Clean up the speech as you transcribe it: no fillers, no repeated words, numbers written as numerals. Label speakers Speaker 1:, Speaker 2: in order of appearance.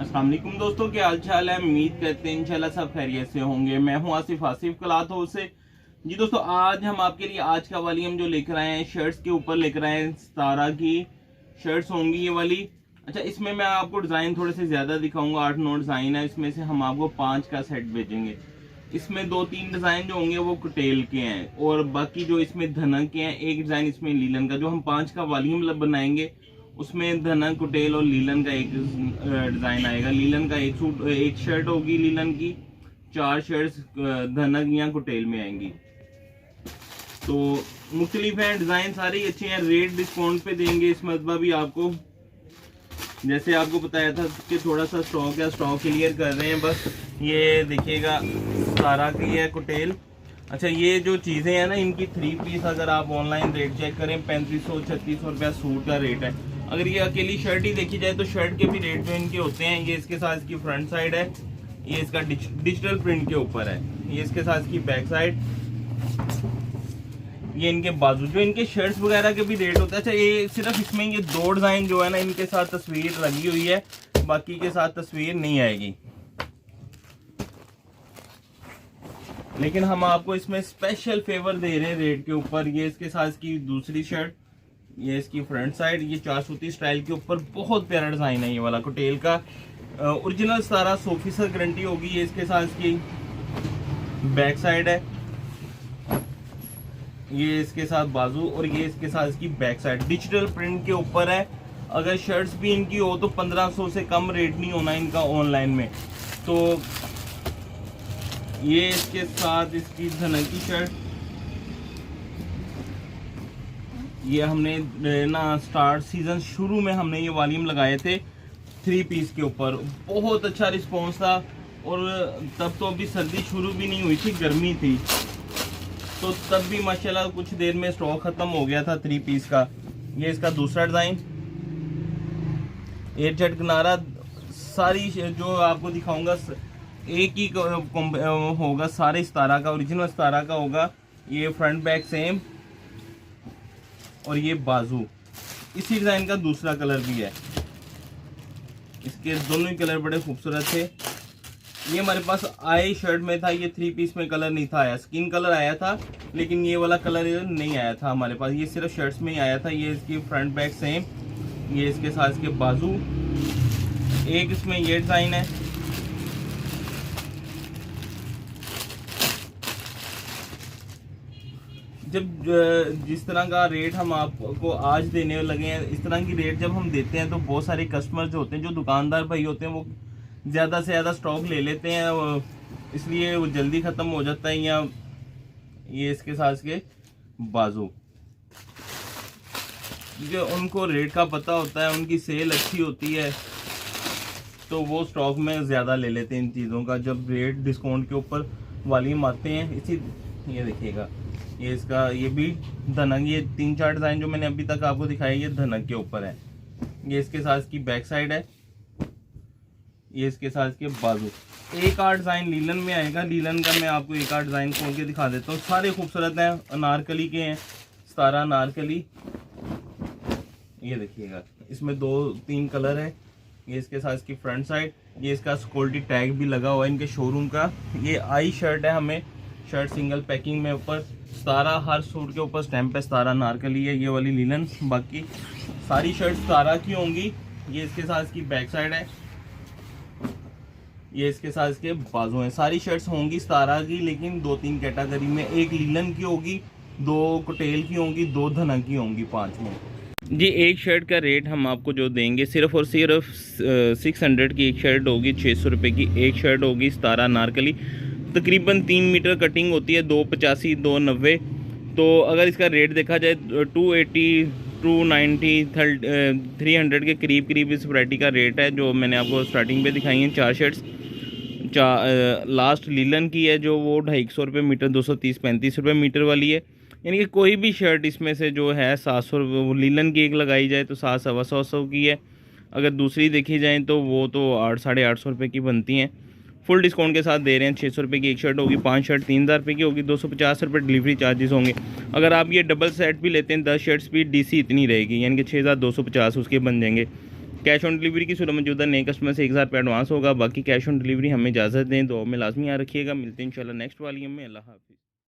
Speaker 1: अस्सलाम वालेकुम दोस्तों, क्या हाल चाल है। उम्मीद करते हैं इंशाल्लाह सब खैरियत से होंगे। मैं हूं आसिफ क्लॉथ हाउस से। जी दोस्तों, आज हम आपके लिए आज का वॉल्यूम जो लेकर आए हैं शर्ट्स के ऊपर लेकर आए हैं। सितारा की शर्ट्स होंगी ये वाली। अच्छा, इसमें मैं आपको डिज़ाइन थोड़े से ज़्यादा दिखाऊंगा। 8-9 डिज़ाइन है, इसमें से हम आपको 5 का सेट भेजेंगे। इसमें 2-3 डिज़ाइन जो होंगे वो कुटेल के हैं और बाकी जो इसमें धनक के हैं। एक डिज़ाइन इसमें लीलन का, जो हम 5 का वॉल्यूम बनाएंगे उसमें धनक, कुटेल और लीलन का एक डिज़ाइन आएगा। लीलन का एक शर्ट होगी लीलन की, 4 शर्ट्स धनक या कुटेल में आएंगी। तो मुख्तलिफ हैं डिज़ाइन, सारे ही अच्छे हैं। रेट डिस्काउंट पे देंगे इस मरतबा भी आपको। जैसे आपको बताया था कि थोड़ा सा स्टॉक है, स्टॉक क्लियर कर रहे हैं बस। ये देखिएगा सारा की है कुटेल। अच्छा, ये जो चीज़ें हैं ना, इनकी 3 पीस अगर आप ऑनलाइन रेट चेक करें 3500-3600 रुपया सूट का रेट है। अगर ये अकेली शर्ट ही देखी जाए तो शर्ट के भी रेट जो इनके होते हैं। ये इसके साथ इसकी फ्रंट साइड है, ये इसका डिजिटल प्रिंट के ऊपर है। ये इसके साथ इसकी बैक साइड, ये इनके बाजू, जो इनके शर्ट्स वगैरह के भी रेट होते हैं। अच्छा, ये सिर्फ इसमें ये 2 डिज़ाइन जो है ना, इनके साथ तस्वीर लगी हुई है, बाकी के साथ तस्वीर नहीं आएगी। लेकिन हम आपको इसमें स्पेशल फेवर दे रहे हैं रेट के ऊपर। ये इसके साथ इसकी दूसरी शर्ट, ये इसकी फ्रंट साइड, ये 4 सूती स्टाइल के ऊपर बहुत प्यारा डिज़ाइन है ये वाला कुटेल का। ओरिजिनल सारा 100% गारंटी होगी। ये इसके साथ इसकी बैक साइड है, ये इसके साथ बाजू और ये इसके साथ इसकी बैक साइड डिजिटल प्रिंट के ऊपर है। अगर शर्ट्स भी इनकी हो तो 1500 से कम रेट नहीं होना इनका ऑनलाइन में। तो ये इसके साथ इसकी धनक की शर्ट, ये हमने ना स्टार्ट सीजन शुरू में हमने ये वॉल्यूम लगाए थे 3 पीस के ऊपर। बहुत अच्छा रिस्पॉन्स था और तब तो अभी सर्दी शुरू भी नहीं हुई थी, गर्मी थी, तो तब भी माशाल्लाह कुछ देर में स्टॉक खत्म हो गया था 3 पीस का। ये इसका दूसरा डिज़ाइन, एयर चट किनारा, सारी जो आपको दिखाऊंगा एक ही होगा, सारे सितारा का, ओरिजिनल सितारा का होगा। ये फ्रंट बैक सेम और ये बाजू। इसी डिज़ाइन का दूसरा कलर भी है। इसके दोनों ही कलर बड़े खूबसूरत थे। ये हमारे पास आई शर्ट में था, ये 3 पीस में कलर नहीं था आया, स्किन कलर आया था, लेकिन ये वाला कलर नहीं आया था हमारे पास। ये सिर्फ शर्ट्स में ही आया था। ये इसकी फ्रंट बैक सेम, ये इसके साथ इसके बाजू। एक इसमें ये डिज़ाइन है, जब जिस तरह का रेट हम आपको आज देने लगे हैं, इस तरह की रेट जब हम देते हैं तो बहुत सारे कस्टमर जो होते हैं, जो दुकानदार भाई होते हैं, वो ज़्यादा से ज़्यादा स्टॉक ले लेते हैं, इसलिए वो जल्दी ख़त्म हो जाता है। या ये इसके साथ इसके बाजू, जो उनको रेट का पता होता है, उनकी सेल अच्छी होती है, तो वो स्टॉक में ज़्यादा ले लेते हैं इन चीज़ों का जब रेट डिस्काउंट के ऊपर वॉल्यूम आते हैं। इसी ये देखिएगा, ये इसका, ये भी धनक, ये 3-4 डिज़ाइन जो मैंने अभी तक आपको दिखाया ये धनक के ऊपर है। ये इसके साथ इसकी बैक साइड है, ये इसके साथ इसके बाजू। एक आठ डिज़ाइन लीलन में आएगा। लीलन का मैं आपको एक आठ डिज़ाइन खोल के दिखा देता हूँ, सारे खूबसूरत हैं, अनारकली के हैं, सितारा अनारकली। ये देखिएगा, इसमें 2-3 कलर है। ये इसके साथ इसकी फ्रंट साइड, ये इसका सिक्योरिटी टैग भी लगा हुआ है इनके शोरूम का। ये आई शर्ट है, हमें शर्ट सिंगल पैकिंग में ऊपर सितारा, हर सूट के ऊपर स्टैंप है सितारा अनारकली है। ये वाली लीलन, बाकी सारी शर्ट सितारा की होंगी। ये इसके साथ इसकी बैक साइड है, ये इसके साथ इसके बाजू हैं। सारी शर्ट्स होंगी सितारा की, लेकिन 2-3 कैटेगरी में, एक लीलन की होगी, 2 कुटेल की होंगी, 2 धनक की होंगी, 5 में। जी, एक शर्ट का रेट हम आपको जो देंगे सिर्फ और सिर्फ 600 की एक शर्ट होगी, 600 रुपये की एक शर्ट होगी सितारा अनारकली। तकरीबन 3 मीटर कटिंग होती है, 285, 290। तो अगर इसका रेट देखा जाए 280, 290, 300 के करीब इस वैरायटी का रेट है, जो मैंने आपको स्टार्टिंग पे दिखाई हैं 4 शर्ट्स। लास्ट लीलन की है जो वो 250 रुपये मीटर, 230-35 रुपये मीटर वाली है। यानी कि कोई भी शर्ट इसमें से जो है 700 लीलन की एक लगाई जाए तो 700-125 की है। अगर दूसरी देखी जाए तो वो तो 800-850 रुपये की बनती हैं। फुल डिस्काउंट के साथ दे रहे हैं। 600 रुपये की एक शर्ट होगी, 5 शर्ट 3000 रुपये की होगी, 250 रुपये डिलीवरी चार्जेस होंगे। अगर आप ये डबल सेट भी लेते हैं 10 शर्ट्स भी, डीसी इतनी रहेगी, यानी कि 6250 उसके बन जाएंगे। कैश ऑन डिलीवरी की सूरत मौजूदा नए कस्टमर से 1000 रुपये एडवांस होगा, बाकी कैश ऑन डिलीवरी हमें इजाज़त दें। दुआ में लाजमी याद रखिएगा। मिलते हैं इंशाल्लाह नेक्स्ट वॉल्यूम में। अल्लाह हाफिज़।